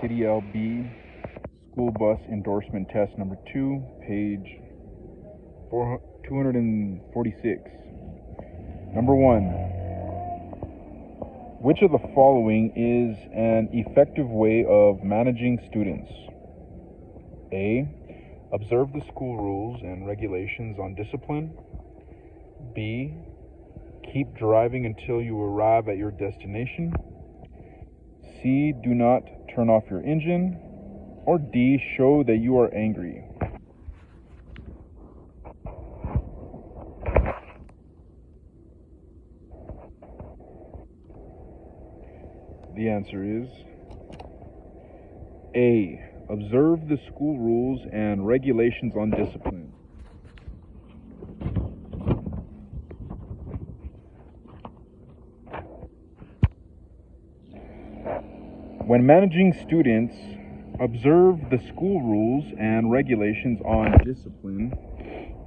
CDL-B School Bus Endorsement Test number 2, page 246. Number 1. Which of the following is an effective way of managing students? A. Observe the school rules and regulations on discipline. B. Keep driving until you arrive at your destination. C. Do not turn off your engine. Or D. Show that you are angry. The answer is A. Observe the school rules and regulations on discipline. When managing students, observe the school rules and regulations on discipline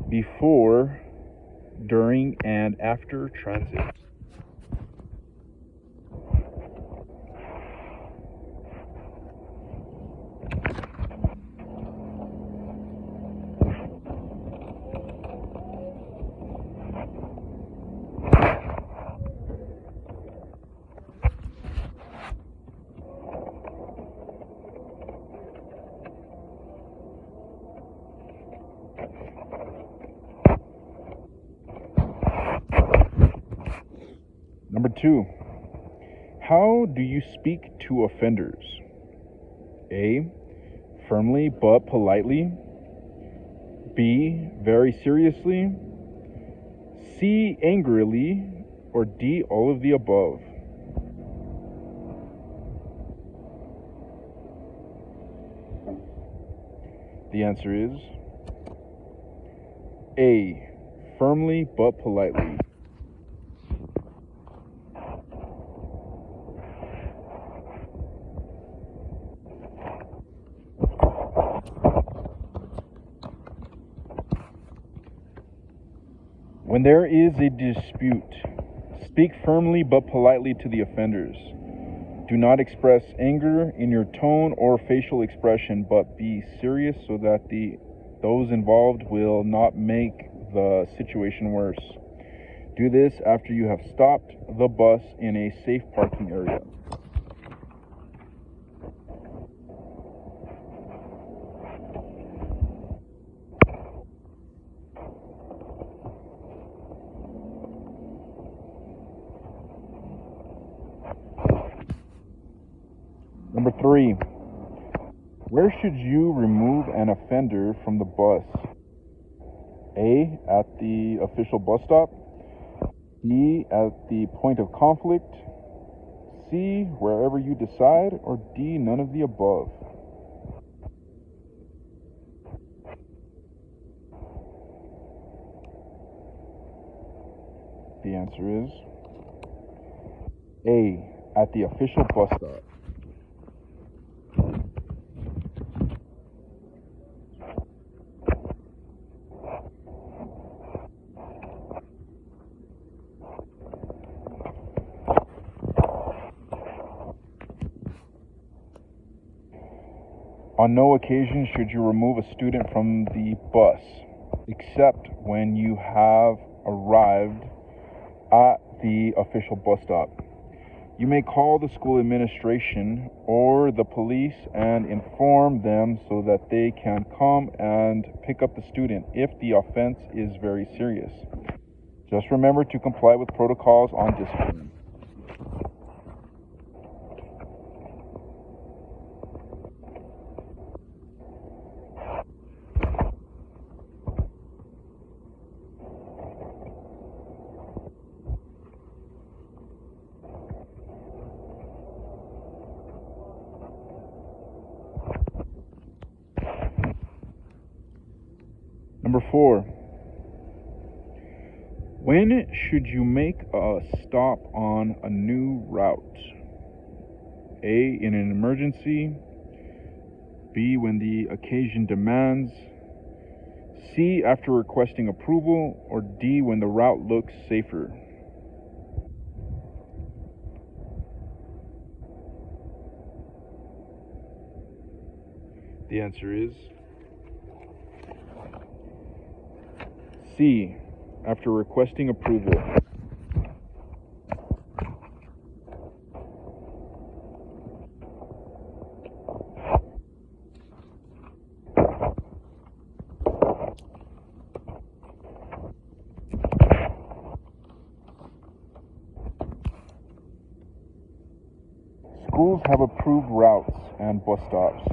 before, during, and after transit. Number 2, how do you speak to offenders? A. Firmly but politely. B. Very seriously. C. Angrily. Or D. All of the above. The answer is A. Firmly but politely. When there is a dispute, speak firmly but politely to the offenders. Do not express anger in your tone or facial expression, but be serious so that those involved will not make the situation worse. Do this after you have stopped the bus in a safe parking area. Number 3, where should you remove an offender from the bus? A. At the official bus stop. B. At the point of conflict. C. Wherever you decide. Or D. None of the above. The answer is A. At the official bus stop. On no occasion should you remove a student from the bus, except when you have arrived at the official bus stop. You may call the school administration or the police and inform them so that they can come and pick up the student if the offense is very serious. Just remember to comply with protocols on discipline. Number 4, when should you make a stop on a new route? A. In an emergency. B. When the occasion demands. C. After requesting approval. Or D. When the route looks safer. The answer is C, after requesting approval. Schools have approved routes and bus stops.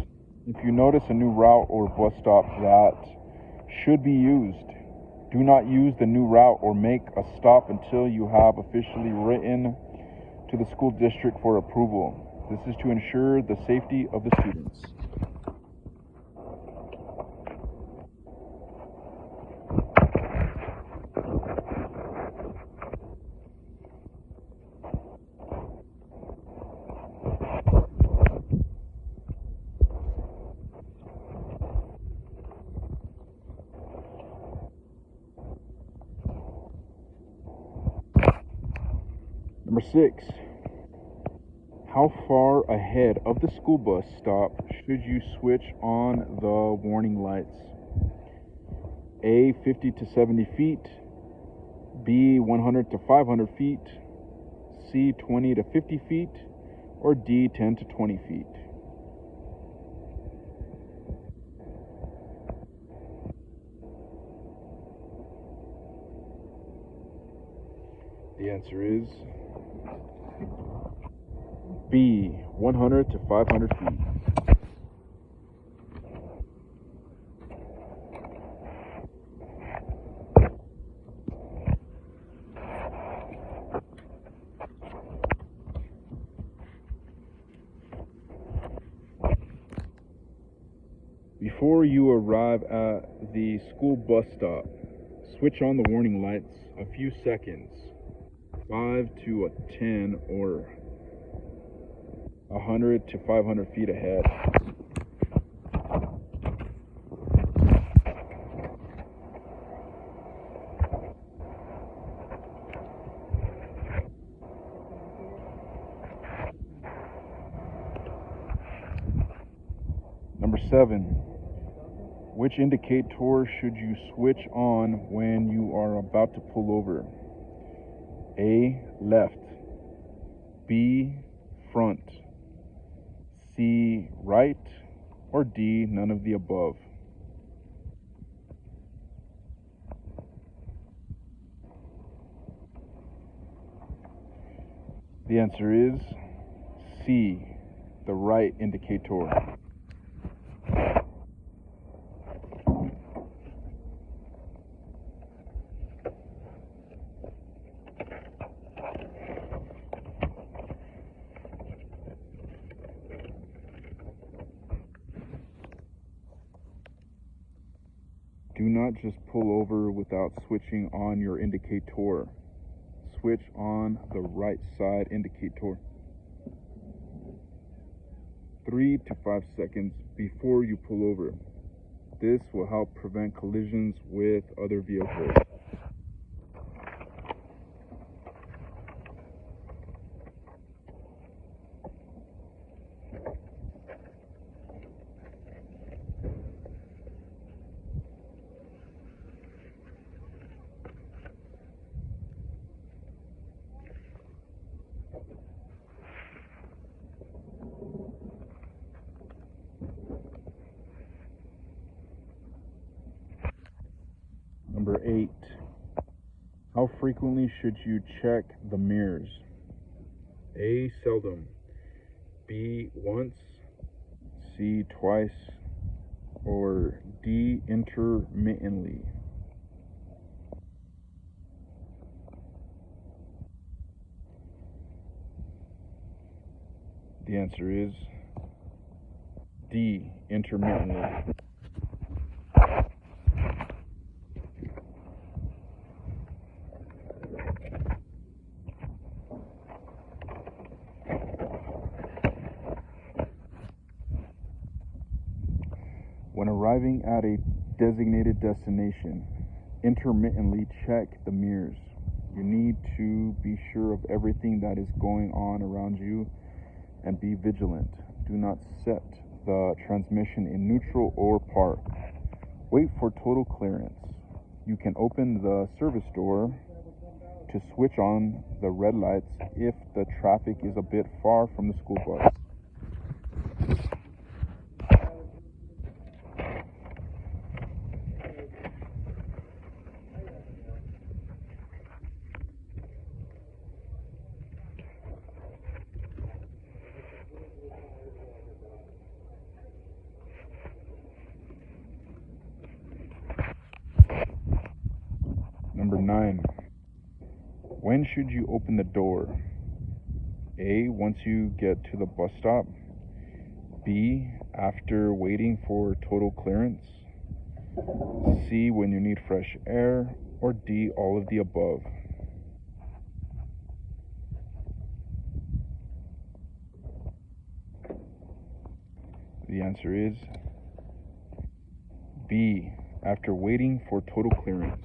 If you notice a new route or bus stop that should be used, do not use the new route or make a stop until you have officially written to the school district for approval. This is to ensure the safety of the students. Number 6. How far ahead of the school bus stop should you switch on the warning lights? A, 50 to 70 feet. B, 100 to 500 feet. C, 20 to 50 feet. Or D, 10 to 20 feet. The answer is B, 100 to 500 feet. Before you arrive at the school bus stop, switch on the warning lights a few seconds, 5 to 10 or 100 to 500 feet ahead. Number 7. Which indicator should you switch on when you are about to pull over? A, left. B, front. C, right. Or D, none of the above. The answer is C, the right indicator. Do not just pull over without switching on your indicator. Switch on the right side indicator 3 to 5 seconds before you pull over. This will help prevent collisions with other vehicles. Number 8. How frequently should you check the mirrors? A, seldom. B, once. C, twice. Or D, intermittently. The answer is D, intermittently. When arriving at a designated destination, intermittently check the mirrors. You need to be sure of everything that is going on around you and be vigilant. Do not set the transmission in neutral or park. Wait for total clearance. You can open the service door to switch on the red lights if the traffic is a bit far from the school bus. Number 9. When should you open the door? A. Once you get to the bus stop. B. After waiting for total clearance. C. When you need fresh air. Or D. All of the above. The answer is B. After waiting for total clearance.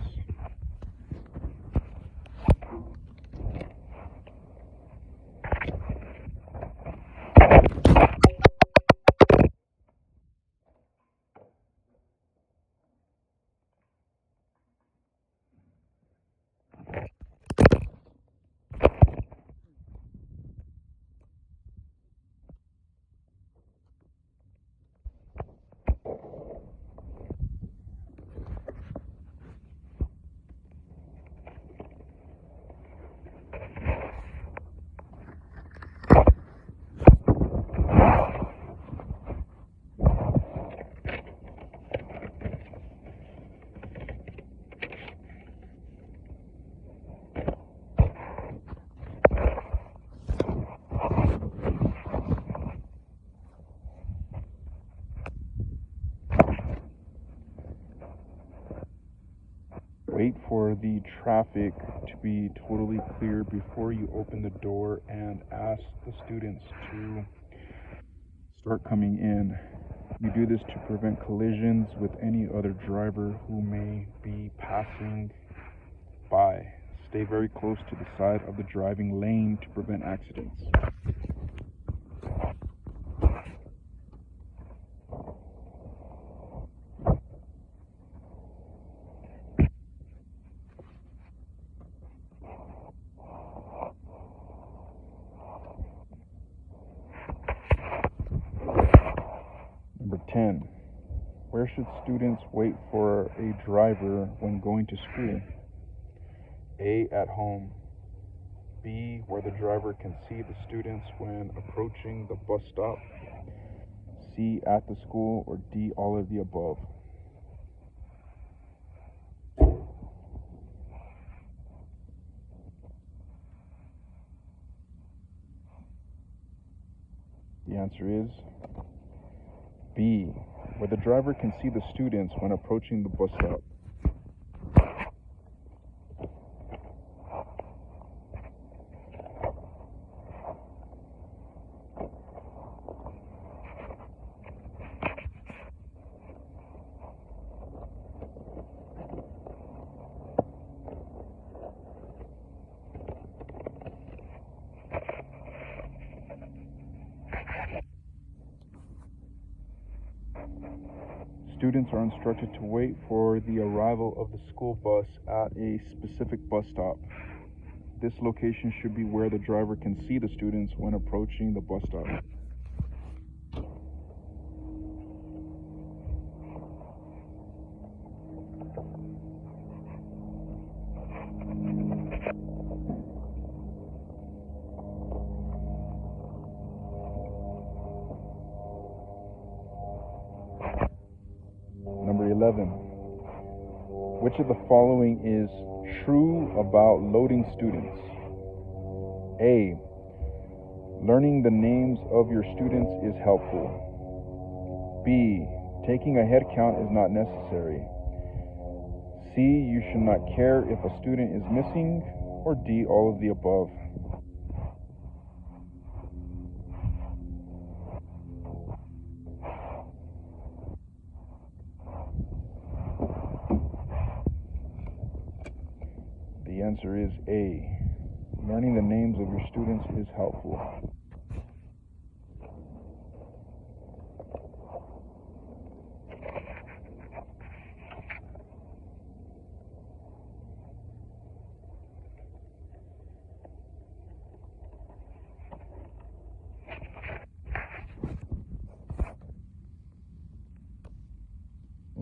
Wait for the traffic to be totally clear before you open the door and ask the students to start coming in. You do this to prevent collisions with any other driver who may be passing by. Stay very close to the side of the driving lane to prevent accidents. Number 10. Where should students wait for a driver when going to school? A. At home. B. Where the driver can see the students when approaching the bus stop. C. At the school. Or D. All of the above. The answer is B. Where the driver can see the students when approaching the bus stop. Students are instructed to wait for the arrival of the school bus at a specific bus stop. This location should be where the driver can see the students when approaching the bus stop. Number 11. Which of the following is true about loading students? A. Learning the names of your students is helpful. B. Taking a head count is not necessary. C. You should not care if a student is missing. Or D. All of the above. The answer is A. Learning the names of your students is helpful.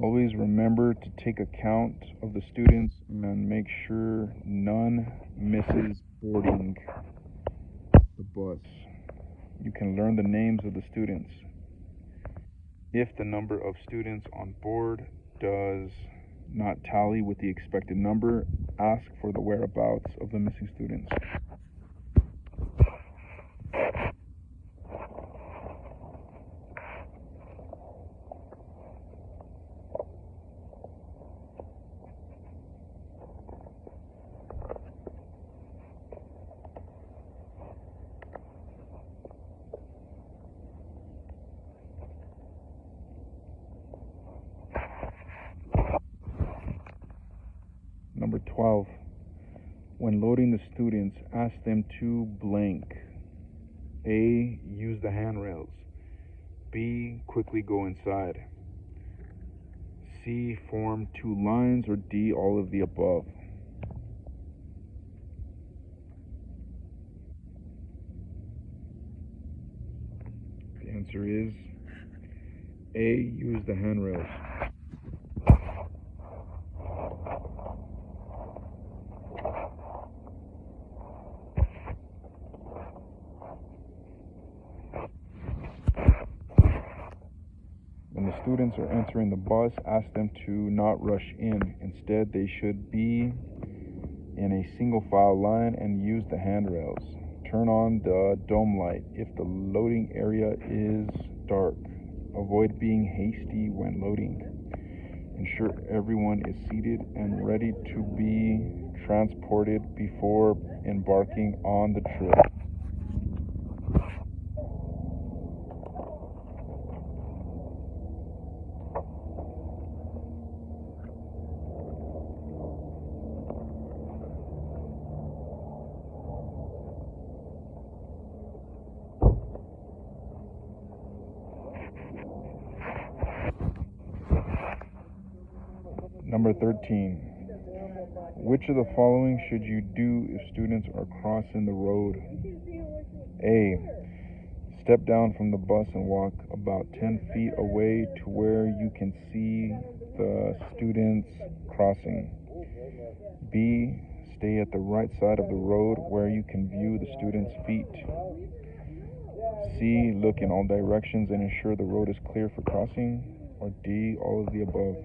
Always remember to take account of the students and make sure none misses boarding the bus. You can learn the names of the students. If the number of students on board does not tally with the expected number, ask for the whereabouts of the missing students. Number 12. When loading the students, ask them to blank. A. Use the handrails. B. Quickly go inside. C. Form two lines. Or D. All of the above. The answer is A. Use the handrails. When the students are entering the bus, ask them to not rush in. Instead, they should be in a single file line and use the handrails. Turn on the dome light if the loading area is dark. Avoid being hasty when loading. Ensure everyone is seated and ready to be transported before embarking on the trip. Number 13. Which of the following should you do if students are crossing the road? A. Step down from the bus and walk about 10 feet away to where you can see the students crossing. B. Stay at the right side of the road where you can view the students' feet. C. Look in all directions and ensure the road is clear for crossing. Or D. All of the above.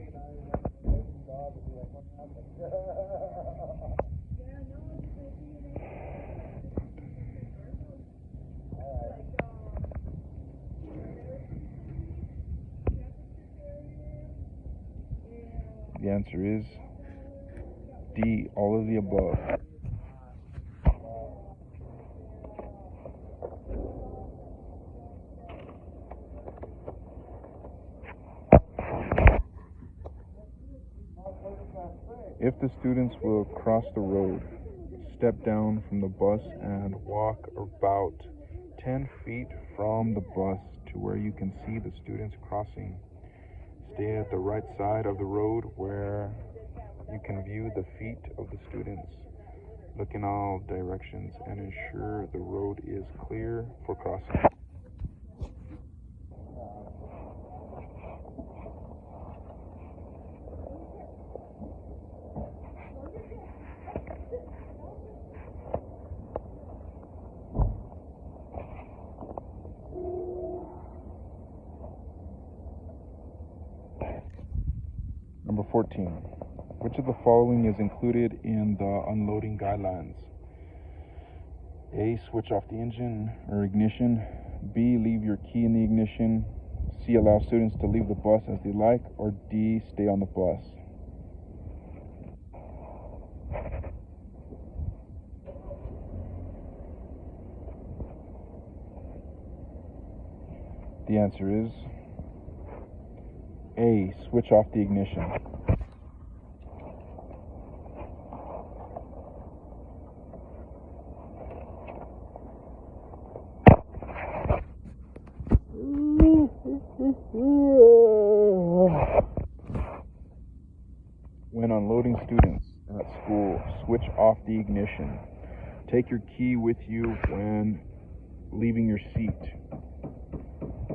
The answer is D. All of the above. If the students will cross the road, step down from the bus and walk about 10 feet from the bus to where you can see the students crossing. Stay at the right side of the road where you can view the feet of the students. Look in all directions and ensure the road is clear for crossing. Number 14. Which of the following is included in the unloading guidelines? A. Switch off the engine or ignition. B. Leave your key in the ignition. C. Allow students to leave the bus as they like. Or D. Stay on the bus. The answer is A. Switch off the ignition. When unloading students at school, switch off the ignition. Take your key with you when leaving your seat.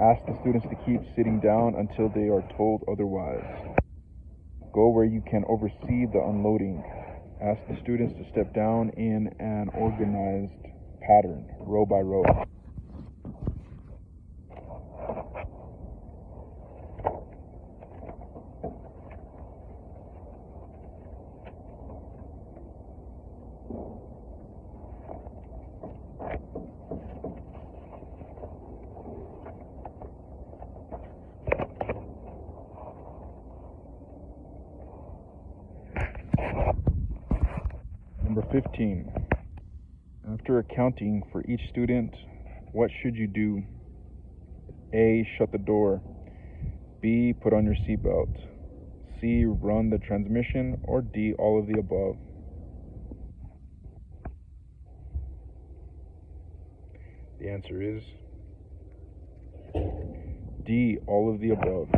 Ask the students to keep sitting down until they are told otherwise. Go where you can oversee the unloading. Ask the students to step down in an organized pattern, row by row. Number 15. After accounting for each student, what should you do? A. Shut the door. B. Put on your seatbelt. C. Run the transmission. Or D. All of the above. The answer is D. All of the above.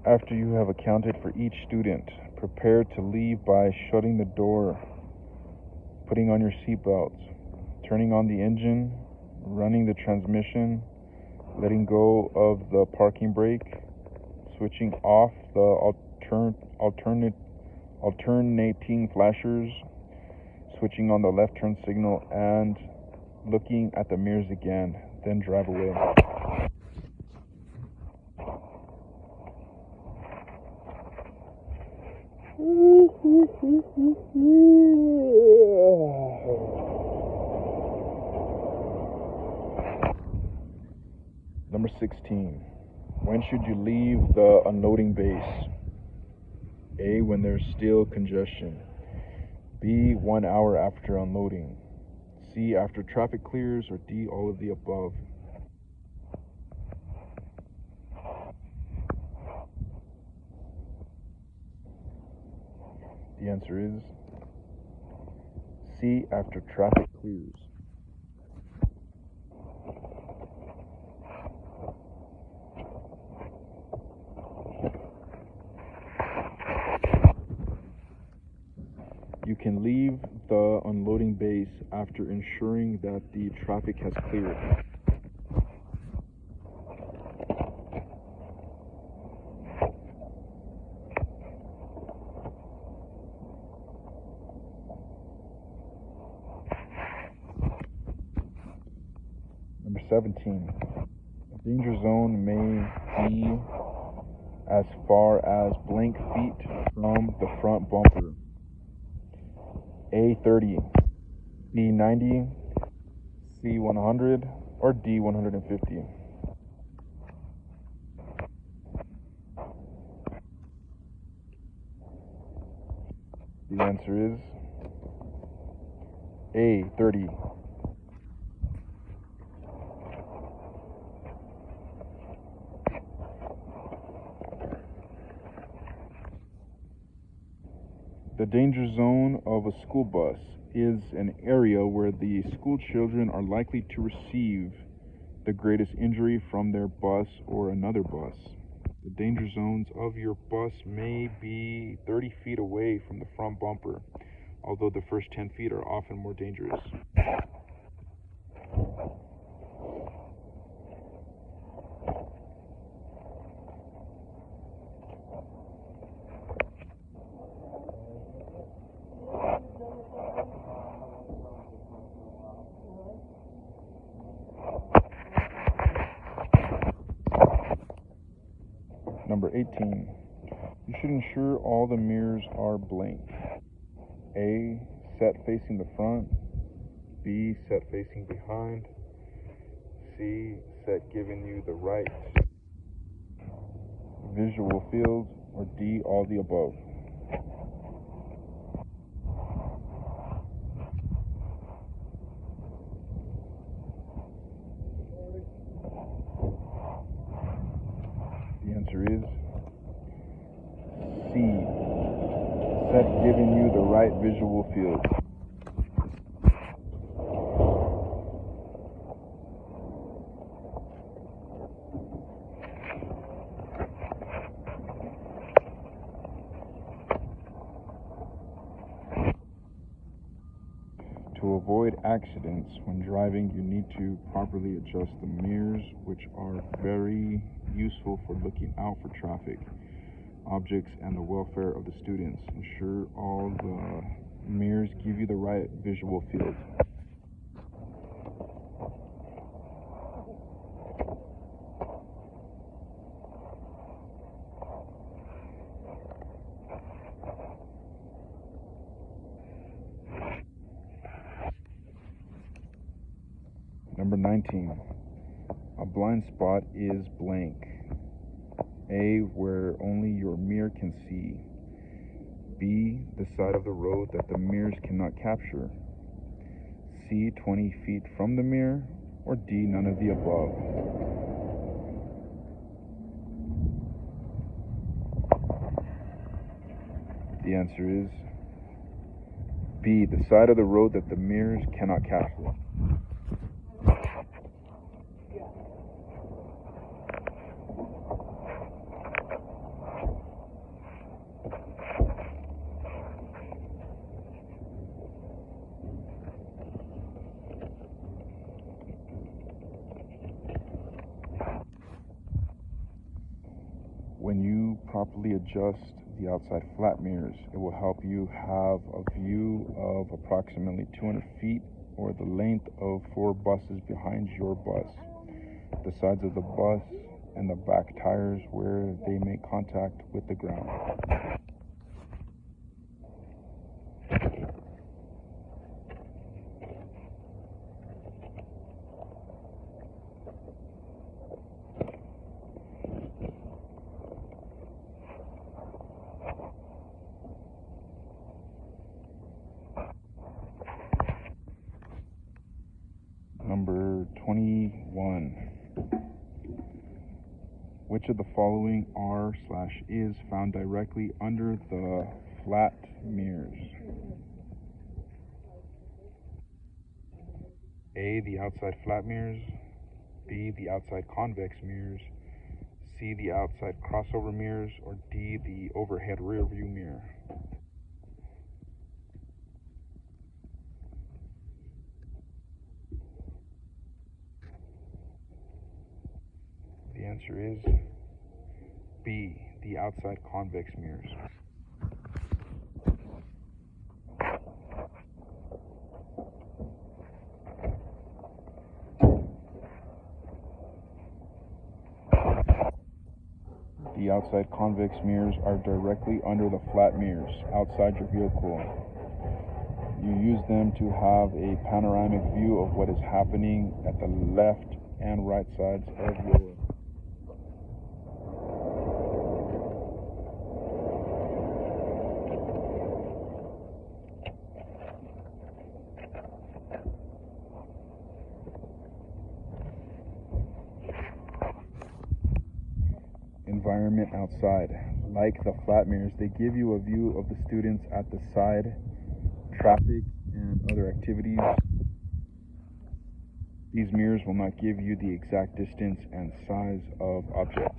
After you have accounted for each student, prepare to leave by shutting the door, putting on your seatbelt, turning on the engine, running the transmission, letting go of the parking brake, switching off the alternating flashers, switching on the left turn signal, and looking at the mirrors again, then drive away. Number 16. When should you leave the unloading base? A. When there's still congestion. B. 1 hour after unloading. C. After traffic clears. Or D. All of the above. The answer is C. After traffic clears. You can leave the unloading base after ensuring that the traffic has cleared. Number 17. A danger zone may be as far as blank feet from the front bumper. A. 30, B. 90, C. 100, or D. 150. The answer is A. 30. The danger zone of a school bus is an area where the school children are likely to receive the greatest injury from their bus or another bus. The danger zones of your bus may be 30 feet away from the front bumper, although the first 10 feet are often more dangerous. Number 18. You should ensure all the mirrors are blank. A. Set facing the front. B. Set facing behind. C. Set giving you the right visual field. Or D. All the above. The answer is C. Set giving you the right visual field. To avoid accidents when driving, you need to properly adjust the mirrors, which are very useful for looking out for traffic, objects, and the welfare of the students. Ensure all the mirrors give you the right visual field. Number 19. A blind spot is blank. A, where only your mirror can see. B, the side of the road that the mirrors cannot capture. C, 20 feet from the mirror. Or D, none of the above. The answer is B, the side of the road that the mirrors cannot capture. When you properly adjust the outside flat mirrors, it will help you have a view of approximately 200 feet or the length of 4 buses behind your bus, the sides of the bus, and the back tires where they make contact with the ground. Number 21. Which of the following are/is found directly under the flat mirrors? A, the outside flat mirrors. B, the outside convex mirrors. C, the outside crossover mirrors. Or D, the overhead rear view mirror. The answer is B, the outside convex mirrors. The outside convex mirrors are directly under the flat mirrors outside your vehicle. You use them to have a panoramic view of what is happening at the left and right sides of your environment outside. Like the flat mirrors, they give you a view of the students at the side, traffic, and other activities. These mirrors will not give you the exact distance and size of objects.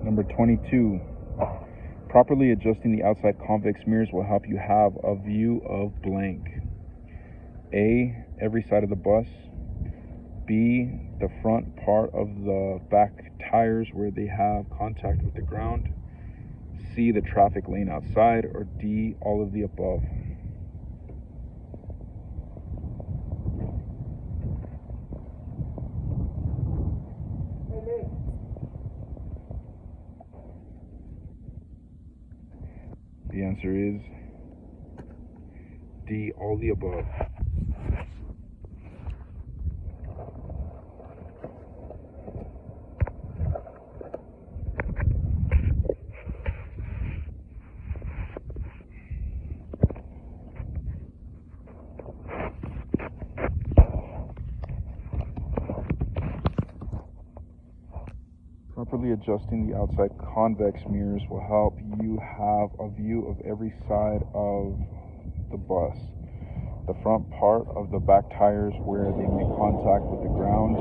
Number 22. Properly adjusting the outside convex mirrors will help you have a view of blank. A, every side of the bus. B, the front part of the back tires where they have contact with the ground. C, the traffic lane outside. Or D, all of the above. The answer is D, all the above. Properly adjusting the outside convex mirrors will help you have a view of every side of the bus. The front part of the back tires where they make contact with the ground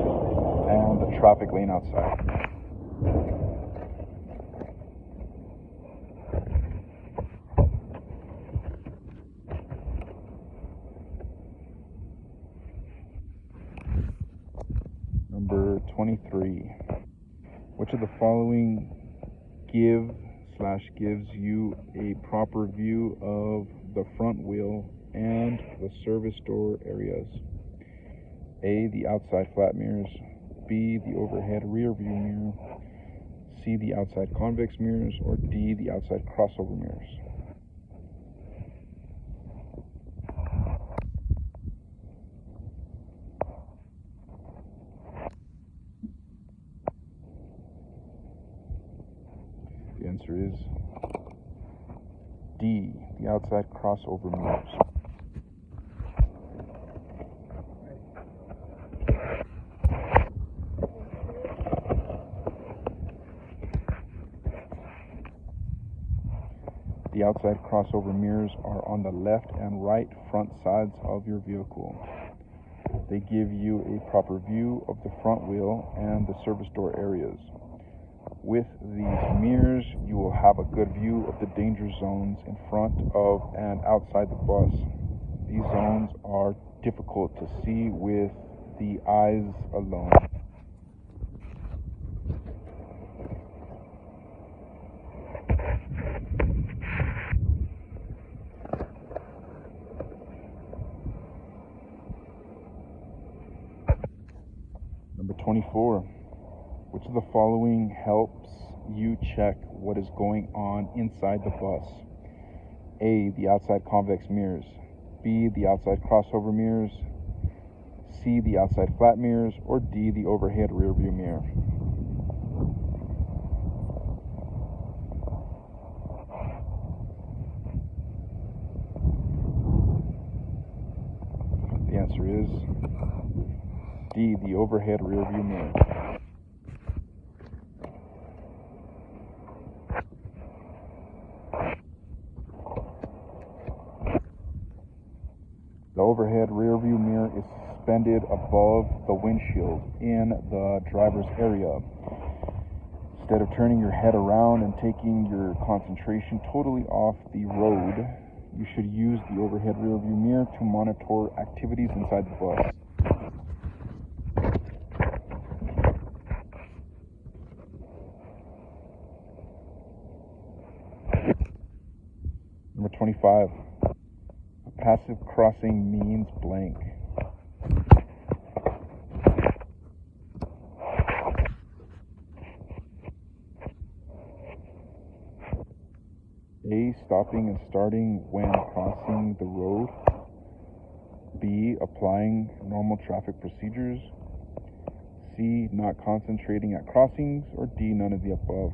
and the traffic lane outside. Number 23. Which of the following gives you a proper view of the front wheel and the service door areas? A, the outside flat mirrors. B, the overhead rear view mirror. C, the outside convex mirrors. Or D, the outside crossover mirrors. The answer is D, the outside crossover mirrors. The outside crossover mirrors are on the left and right front sides of your vehicle. They give you a proper view of the front wheel and the service door areas. With these mirrors, you will have a good view of the danger zones in front of and outside the bus. These zones are difficult to see with the eyes alone. Number 24. Which of the following helps you check what is going on inside the bus? A, the outside convex mirrors. B, the outside crossover mirrors. C, the outside flat mirrors. Or D, the overhead rear view mirror. The answer is D, the overhead rear view mirror. The overhead rear view mirror is suspended above the windshield in the driver's area. Instead of turning your head around and taking your concentration totally off the road, you should use the overhead rear view mirror to monitor activities inside the bus. Number 25. A passive crossing means blank. A, stopping and starting when crossing the road. B, applying normal traffic procedures. C, not concentrating at crossings. Or D, none of the above.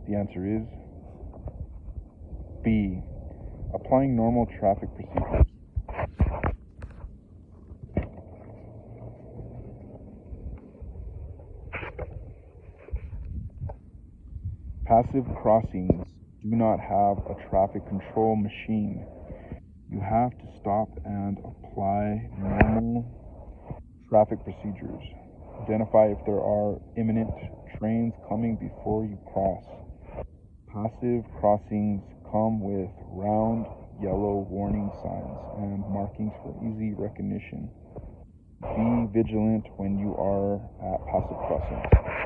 The answer is B, applying normal traffic procedures. Passive crossings do not have a traffic control machine. You have to stop and apply normal traffic procedures. Identify if there are imminent trains coming before you cross. Passive crossings come with round yellow warning signs and markings for easy recognition. Be vigilant when you are at passive crossings.